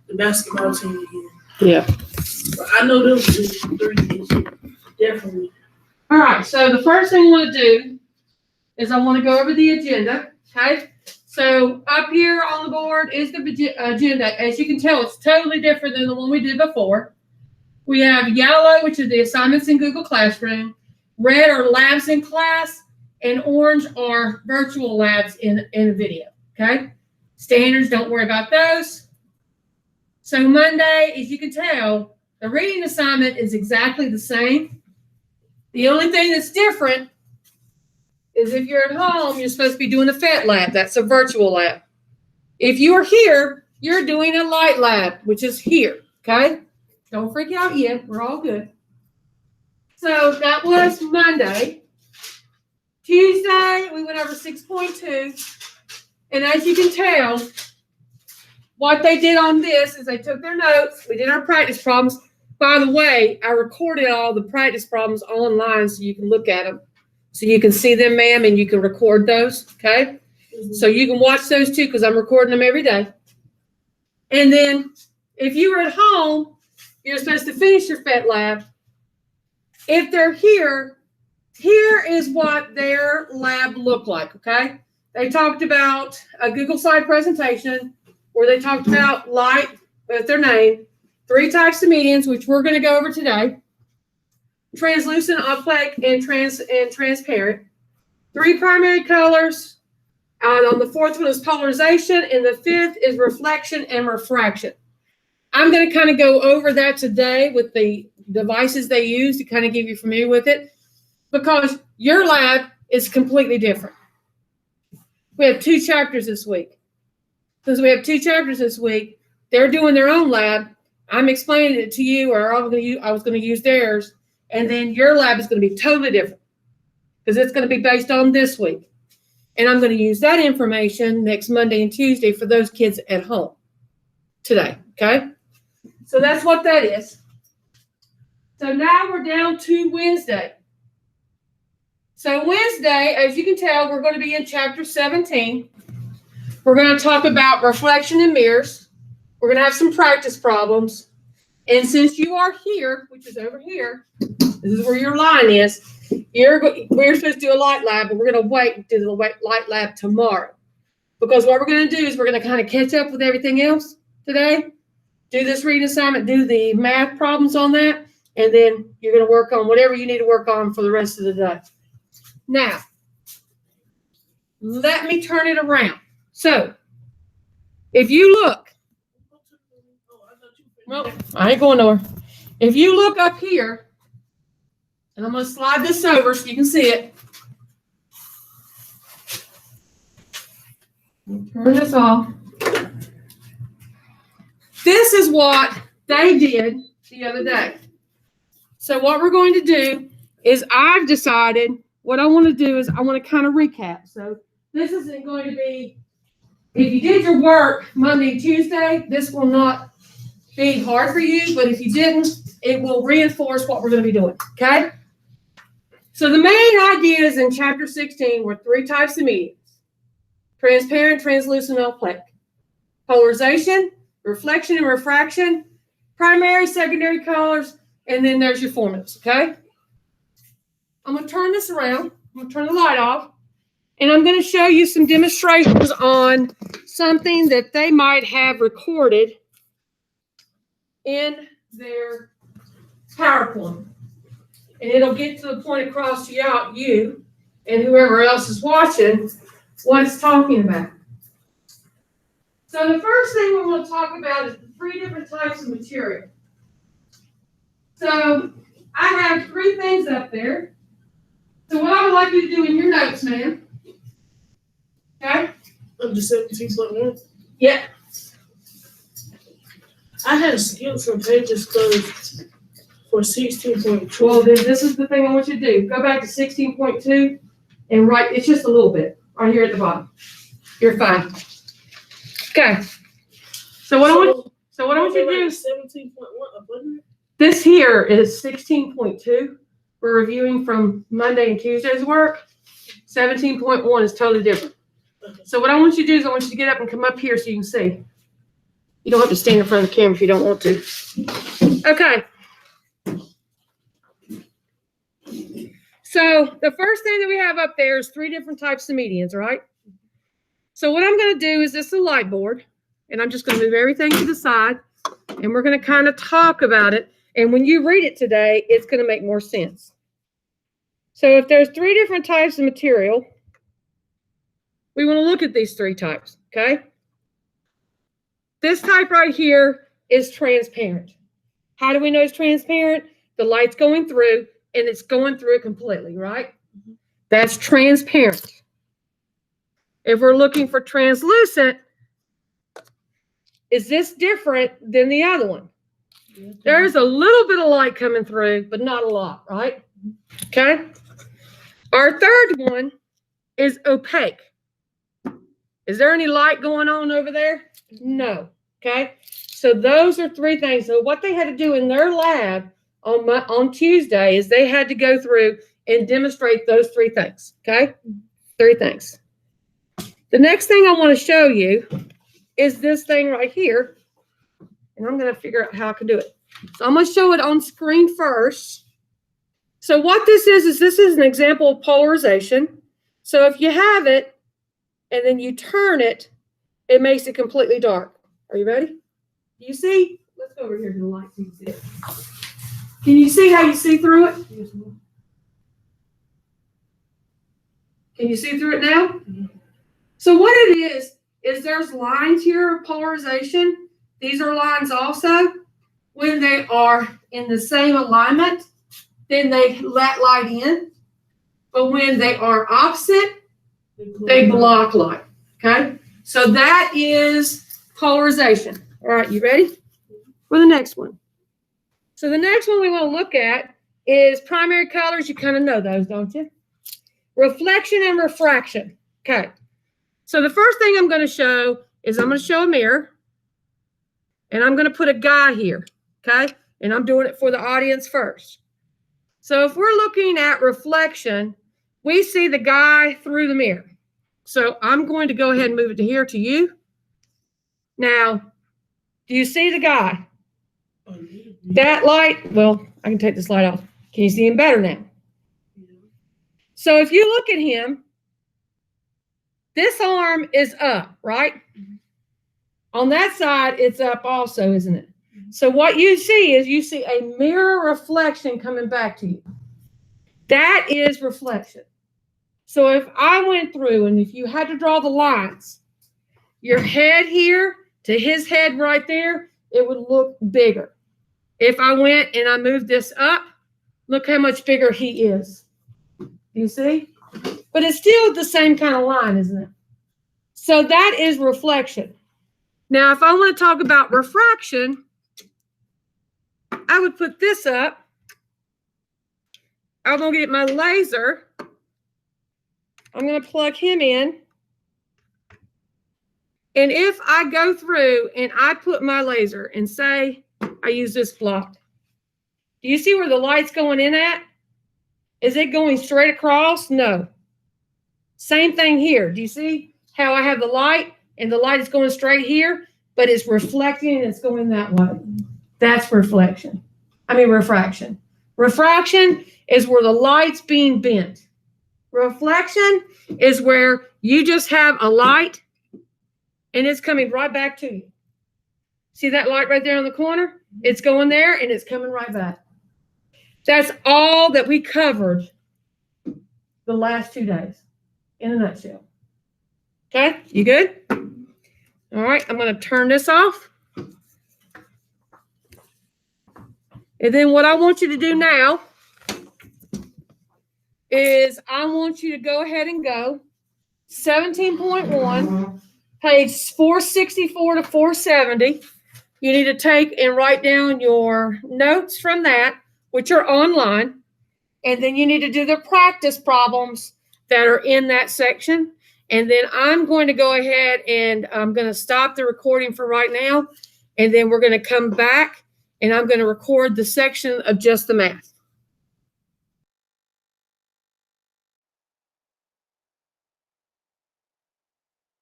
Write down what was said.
the basketball team again. Yeah. But I know those 3 this year. Definitely. All right. So the first thing I want to do is I want to go over the agenda. Okay. So up here on the board is the agenda. As you can tell, it's totally different than the one we did before. We have yellow, which is the assignments in Google Classroom. Red are labs in class, and orange are virtual labs in video. Okay. Standards, don't worry about those. So Monday, as you can tell, the reading assignment is exactly the same. The only thing that's different is if you're at home, you're supposed to be doing the PhET lab. That's a virtual lab. If you're here, you're doing a light lab, which is here. Okay. Don't freak out yet. We're all good. So that was Monday. Tuesday, we went over 6.2. And as you can tell, what they did on this is they took their notes. We did our practice problems. By the way, I recorded all the practice problems online so you can look at them. So you can see them, ma'am, and you can record those, okay? Mm-hmm. So you can watch those too because I'm recording them every day. And then if you were at home, you're supposed to finish your PhET lab. If they're here, here is what their lab looked like, okay? They talked about a Google slide presentation where they talked about light, that's their name, 3 types of medians, which we're going to go over today, translucent, opaque, and transparent, 3 primary colors. On the 4th one is polarization, and the 5th is reflection and refraction. I'm going to kind of go over that today with the devices they use to kind of give you familiar with it, because your lab is completely different. We have 2 chapters this week. Since we have 2 chapters this week, they're doing their own lab. I'm explaining it to you, or I was going to use theirs, and then your lab is going to be totally different because it's going to be based on this week. And I'm going to use that information next Monday and Tuesday for those kids at home today, okay? So that's what that is. So now we're down to Wednesday. So Wednesday, as you can tell, we're going to be in chapter 17. We're going to talk about reflection in mirrors. We're going to have some practice problems. And since you are here, which is over here, this is where your line is, we're supposed to do a light lab, but we're going to wait and do the light lab tomorrow. Because what we're going to do is we're going to kind of catch up with everything else today, do this reading assignment, do the math problems on that, and then you're going to work on whatever you need to work on for the rest of the day. Now, let me turn it around. So, if you look, well, I ain't going nowhere. If you look up here, and I'm going to slide this over so you can see it. Turn this off. This is what they did the other day. So what we're going to do is I've decided what I want to do is I want to kind of recap. So this isn't going to be, if you did your work Monday and Tuesday, this will not be hard for you, but if you didn't, it will reinforce what we're going to be doing, okay? So the main ideas in chapter 16 were 3 types of mediums: transparent, translucent, opaque, polarization, reflection and refraction, primary, secondary colors, and then there's your formulas, okay? I'm going to turn this around. I'm going to turn the light off, and I'm going to show you some demonstrations on something that they might have recorded in their PowerPoint. And it'll get to the point across to you and whoever else is watching what it's talking about. So the first thing we're going to talk about is the 3 different types of material. So I have 3 things up there. So what I would like you to do in your notes, ma'am. Okay? Up to 17.1? Yeah. I had skipped some pages closed for 16.2. Well, then this is the thing I want you to do. Go back to 16.2 and write, it's just a little bit right here at the bottom. You're fine. Okay. So what I want you to do is 17.1. This here is 16.2. We're reviewing from Monday and Tuesday's work. 17.1 is totally different. Okay. So what I want you to do is I want you to get up and come up here so you can see. You don't have to stand in front of the camera if you don't want to. Okay. So the first thing that we have up there is 3 different types of medians, right? So what I'm going to do is this is a light board, and I'm just going to move everything to the side, and we're going to kind of talk about it. And when you read it today, it's going to make more sense. So if there's 3 different types of material, we want to look at these 3 types, okay? This type right here is transparent. How do we know it's transparent? The light's going through, and it's going through it completely, right? That's transparent. If we're looking for translucent, is this different than the other one? There's a little bit of light coming through, but not a lot, right? Okay. Our third one is opaque. Is there any light going on over there? No. Okay. So those are 3 things. So what they had to do in their lab on Tuesday is they had to go through and demonstrate those 3 things. Okay. 3 things. The next thing I want to show you is this thing right here. And I'm going to figure out how I can do it. So I'm going to show it on screen first. So what this is this is an example of polarization. So if you have it and then you turn it, it makes it completely dark. Are you ready? Do you see? Let's go over here to the light so you can see it. Can you see how you see through it? Can you see through it now? Mm-hmm. So what it is there's lines here of polarization. These are lines also. When they are in the same alignment, then they let light in. But when they are opposite, they block light. Okay? So that is polarization. All right, you ready for the next one? So the next one we want to look at is primary colors. You kind of know those, don't you? Reflection and refraction. Okay. So the first thing I'm going to show is I'm going to show a mirror. And I'm going to put a guy here. Okay. And I'm doing it for the audience first. So if we're looking at reflection, we see the guy through the mirror. So I'm going to go ahead and move it to here to you. Now, do you see the guy? That light, well, I can take this light off. Can you see him better now? So if you look at him, this arm is up, right? On that side, it's up also, isn't it? So what you see is you see a mirror reflection coming back to you. That is reflection. So if I went through and if you had to draw the lines, your head here to his head right there, it would look bigger. If I went and I moved this up, look how much bigger he is. You see? But it's still the same kind of line, isn't it? So that is reflection. Now, if I want to talk about refraction, I would put this up. I'm going to get my laser. I'm going to plug him in. And if I go through and I put my laser and say I use this block, do you see where the light's going in at? Is it going straight across? No. Same thing here. Do you see how I have the light and the light is going straight here, but it's reflecting and it's going that way? That's refraction. Refraction is where the light's being bent. Reflection is where you just have a light and it's coming right back to you. See that light right there in the corner? It's going there and it's coming right back. That's all that we covered the last 2 days in a nutshell. Okay, you good? All right, I'm going to turn this off. And then what I want you to do now is I want you to go ahead and go 17.1, page 464 to 470. You need to take and write down your notes from that, which are online. And then you need to do the practice problems that are in that section. And then I'm going to go ahead and I'm going to stop the recording for right now. And then we're going to come back and I'm going to record the section of just the math.